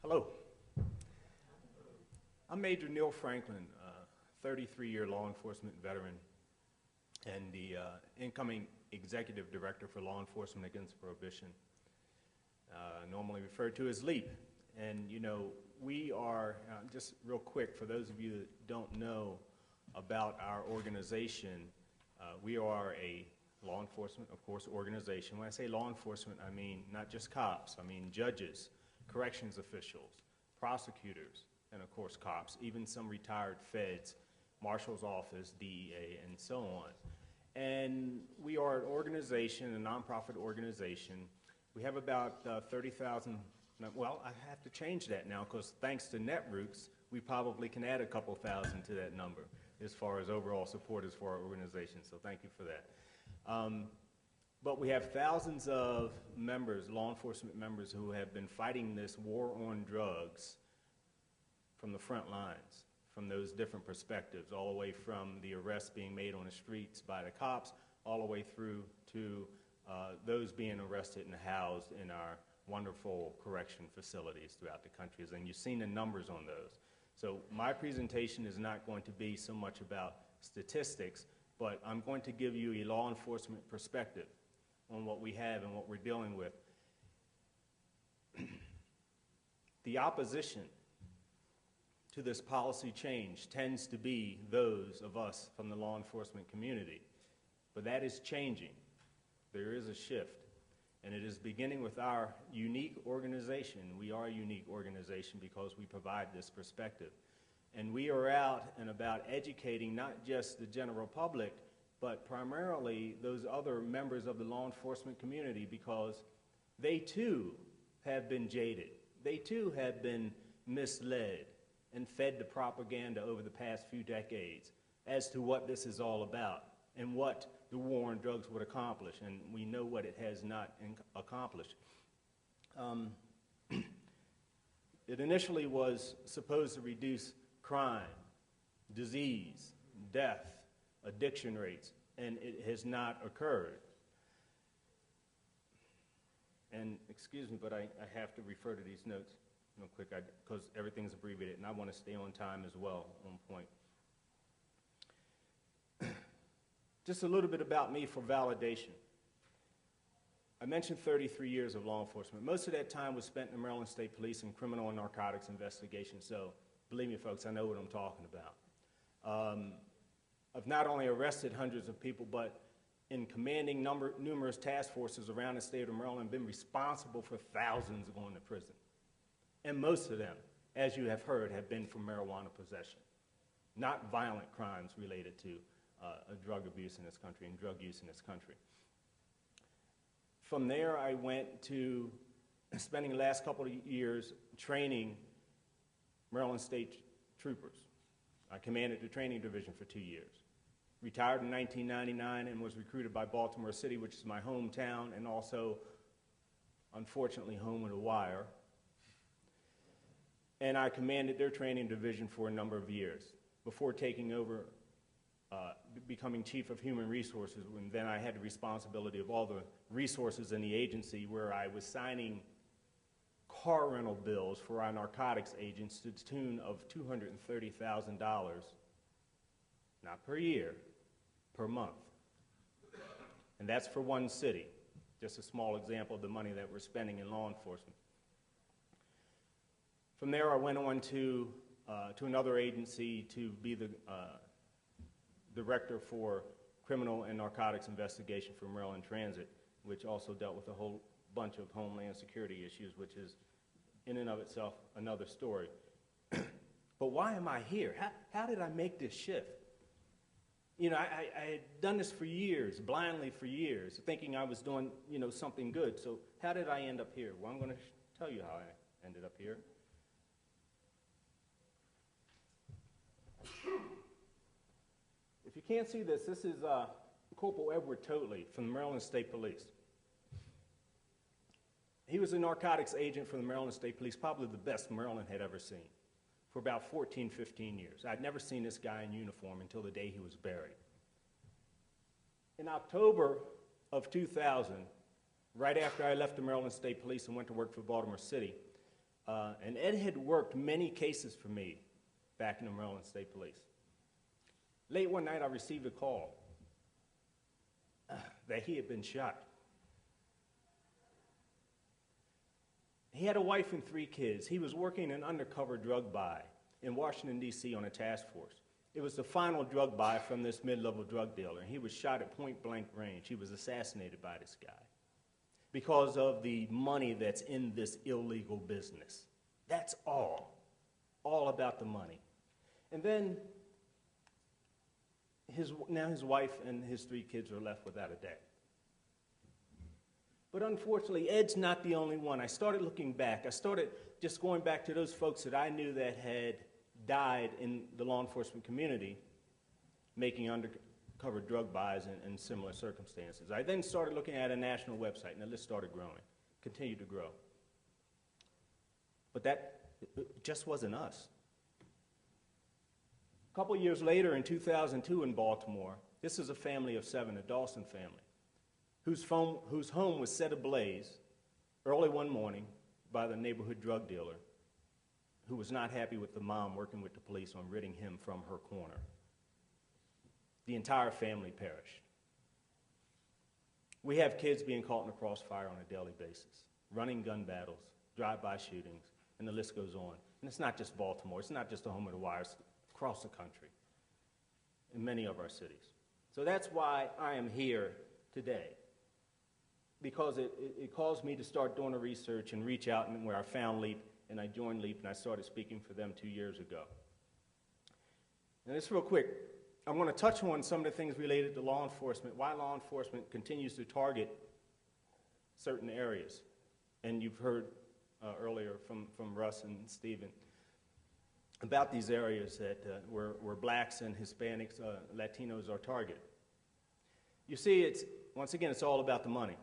Hello. I'm Major Neill Franklin, 33-year law enforcement veteran and the incoming executive director for law enforcement against prohibition, normally referred to as LEAP. And you know, we are, just real quick, for those of you that don't know about our organization, we are a law enforcement, of course, organization. When I say law enforcement, I mean not just cops, I mean judges, corrections officials, prosecutors, and of course cops, even some retired feds, marshal's office, DEA, and so on. And we are an organization, a nonprofit organization. We have about 30,000, well, I have to change that now because thanks to Netroots, we probably can add a couple thousand to that number as far as overall supporters for our organization, so thank you for that. But we have thousands of members, law enforcement members, who have been fighting this war on drugs from the front lines, from those different perspectives, all the way from the arrests being made on the streets by the cops, all the way through to those being arrested and housed in our wonderful correction facilities throughout the country. And you've seen the numbers on those. So my presentation is not going to be so much about statistics, but I'm going to give you a law enforcement perspective on what we have and what we're dealing with. The opposition to this policy change tends to be those of us from the law enforcement community, but that is changing. There is a shift, and it is beginning with our unique organization. We are a unique organization because we provide this perspective. And we are out and about educating not just the general public, but primarily those other members of the law enforcement community, because they too have been jaded. They too have been misled and fed the propaganda over the past few decades as to what this is all about and what the war on drugs would accomplish, and we know what it has not accomplished. It initially was supposed to reduce crime, disease, death, addiction rates, and it has not occurred. And excuse me, but I have to refer to these notes real quick because everything's abbreviated, and I want to stay on time as well, on point. Just a little bit about me for validation. I mentioned 33 years of law enforcement. Most of that time was spent in the Maryland State Police in criminal and narcotics investigations, so believe me, folks, I know what I'm talking about. I've not only arrested hundreds of people, but in commanding numerous task forces around the state of Maryland, been responsible for thousands going to prison. And most of them, as you have heard, have been for marijuana possession, not violent crimes related to drug abuse in this country and drug use in this country. From there, I went to spending the last couple of years training Maryland State troopers. I commanded the training division for 2 years. Retired in 1999 and was recruited by Baltimore City, which is my hometown and also, unfortunately, home of the wire. And I commanded their training division for a number of years before taking over, becoming chief of human resources, and then I had the responsibility of all the resources in the agency, where I was signing car rental bills for our narcotics agents to the tune of $230,000, not per year, per month. And that's for one city, just a small example of the money that we're spending in law enforcement. From there, I went on to another agency to be the director for criminal and narcotics investigation for Maryland Transit, which also dealt with a whole bunch of homeland security issues, which is in and of itself another story. But why am I here? How did I make this shift? You know, I had done this for years, blindly for years, thinking I was doing, you know, something good. So how did I end up here? Well, I'm going to tell you how I ended up here. If you can't see this, this is Corporal Edward Totley from the Maryland State Police. He was a narcotics agent for the Maryland State Police, probably the best Maryland had ever seen, for about 14, 15 years. I'd never seen this guy in uniform until the day he was buried. In October of 2000, right after I left the Maryland State Police and went to work for Baltimore City, And Ed had worked many cases for me back in the Maryland State Police. Late one night, I received a call that he had been shot. He had a wife and 3 kids. He was working an undercover drug buy in Washington, D.C. on a task force. It was the final drug buy from this mid-level drug dealer, and he was shot at point-blank range. He was assassinated by this guy because of the money that's in this illegal business. That's all about the money. And then now his wife and his 3 kids are left without a dad. But unfortunately, Ed's not the only one. I started looking back. I started just going back to those folks that I knew that had died in the law enforcement community making undercover drug buys in similar circumstances. I then started looking at a national website, and the list started growing, continued to grow. But that just wasn't us. A couple years later, in 2002 in Baltimore, this is a family of 7, a Dawson family, whose home was set ablaze early one morning by the neighborhood drug dealer who was not happy with the mom working with the police on ridding him from her corner. The entire family perished. We have kids being caught in the crossfire on a daily basis, running gun battles, drive-by shootings, and the list goes on. And it's not just Baltimore. It's not just the home of the wires. Across the country, in many of our cities. So that's why I am here today, because it caused me to start doing the research and reach out, and where I found LEAP, and I joined LEAP, and I started speaking for them 2 years ago. And just real quick, I want to touch on some of the things related to law enforcement, why law enforcement continues to target certain areas. And you've heard earlier from Russ and Stephen about these areas that where blacks and Hispanics, Latinos are targeted. You see, once again, it's all about the money.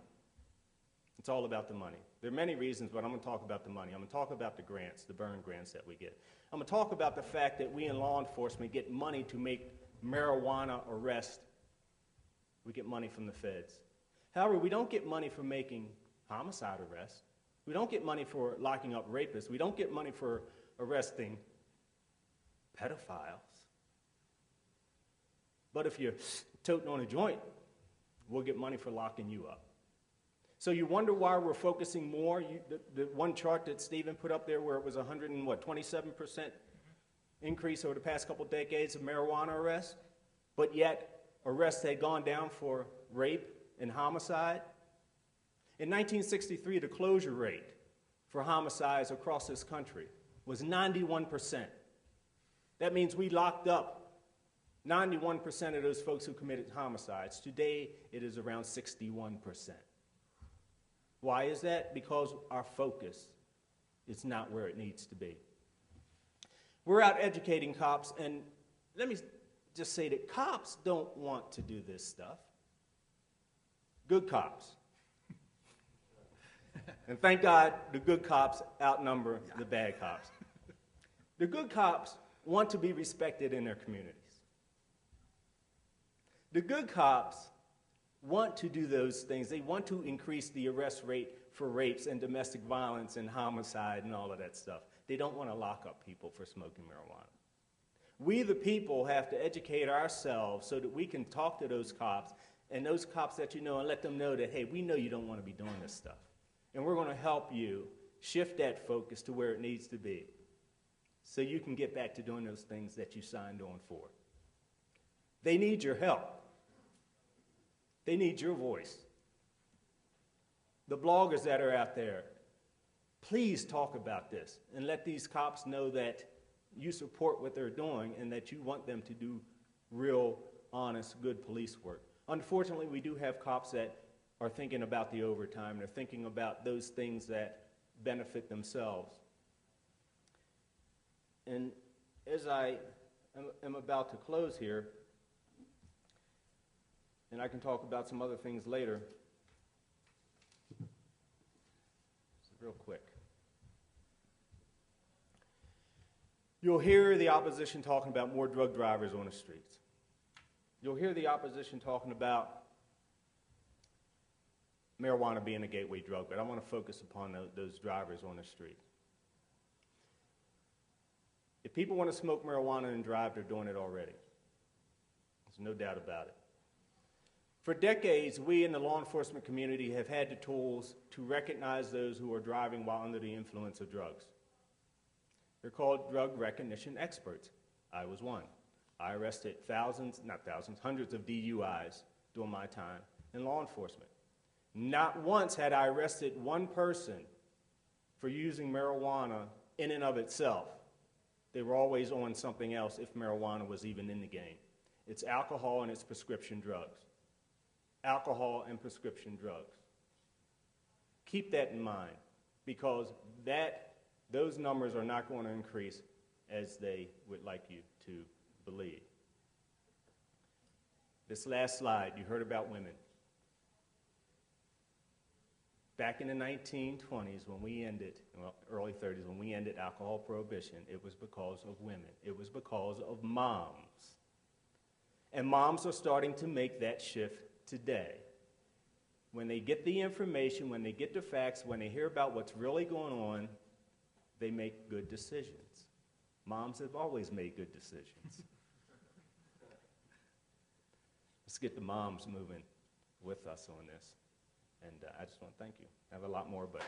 It's all about the money. There are many reasons, but I'm going to talk about the money. I'm going to talk about the grants, the burn grants that we get. I'm going to talk about the fact that we in law enforcement get money to make marijuana arrests. We get money from the feds. However, we don't get money for making homicide arrests. We don't get money for locking up rapists. We don't get money for arresting pedophiles. But if you're toting on a joint, we'll get money for locking you up. So you wonder why we're focusing more. The one chart that Stephen put up there where it was 27% increase over the past couple decades of marijuana arrests, but yet arrests had gone down for rape and homicide. In 1963, the closure rate for homicides across this country was 91%. That means we locked up 91% of those folks who committed homicides. Today, it is around 61%. Why is that? Because our focus is not where it needs to be. We're out educating cops, and let me just say that cops don't want to do this stuff. Good cops. And thank God the good cops outnumber the bad cops. The good cops want to be respected in their communities. The good cops want to do those things. They want to increase the arrest rate for rapes and domestic violence and homicide and all of that stuff. They don't want to lock up people for smoking marijuana. We, the people, have to educate ourselves so that we can talk to those cops and those cops that you know and let them know that, hey, we know you don't want to be doing this stuff. And we're going to help you shift that focus to where it needs to be so you can get back to doing those things that you signed on for. They need your help. They need your voice. The bloggers that are out there, please talk about this and let these cops know that you support what they're doing and that you want them to do real, honest, good police work. Unfortunately, we do have cops that are thinking about the overtime. They're thinking about those things that benefit themselves. And as I am about to close here, and I can talk about some other things later, real quick. You'll hear the opposition talking about more drug drivers on the streets. You'll hear the opposition talking about marijuana being a gateway drug, but I want to focus upon those drivers on the street. If people want to smoke marijuana and drive, they're doing it already. There's no doubt about it. For decades, we in the law enforcement community have had the tools to recognize those who are driving while under the influence of drugs. They're called drug recognition experts. I was one. I arrested hundreds of DUIs during my time in law enforcement. Not once had I arrested one person for using marijuana in and of itself. They were always on something else if marijuana was even in the game. It's alcohol and it's prescription drugs. Alcohol and prescription drugs. Keep that in mind, because those numbers are not going to increase as they would like you to believe. This last slide, you heard about women. Back in the 1920s, when we ended, well, early 30s, when we ended alcohol prohibition, it was because of women. It was because of moms. And moms are starting to make that shift today. When they get the information, when they get the facts, when they hear about what's really going on, they make good decisions. Moms have always made good decisions. Let's get the moms moving with us on this. And I just want to thank you. I have a lot more, but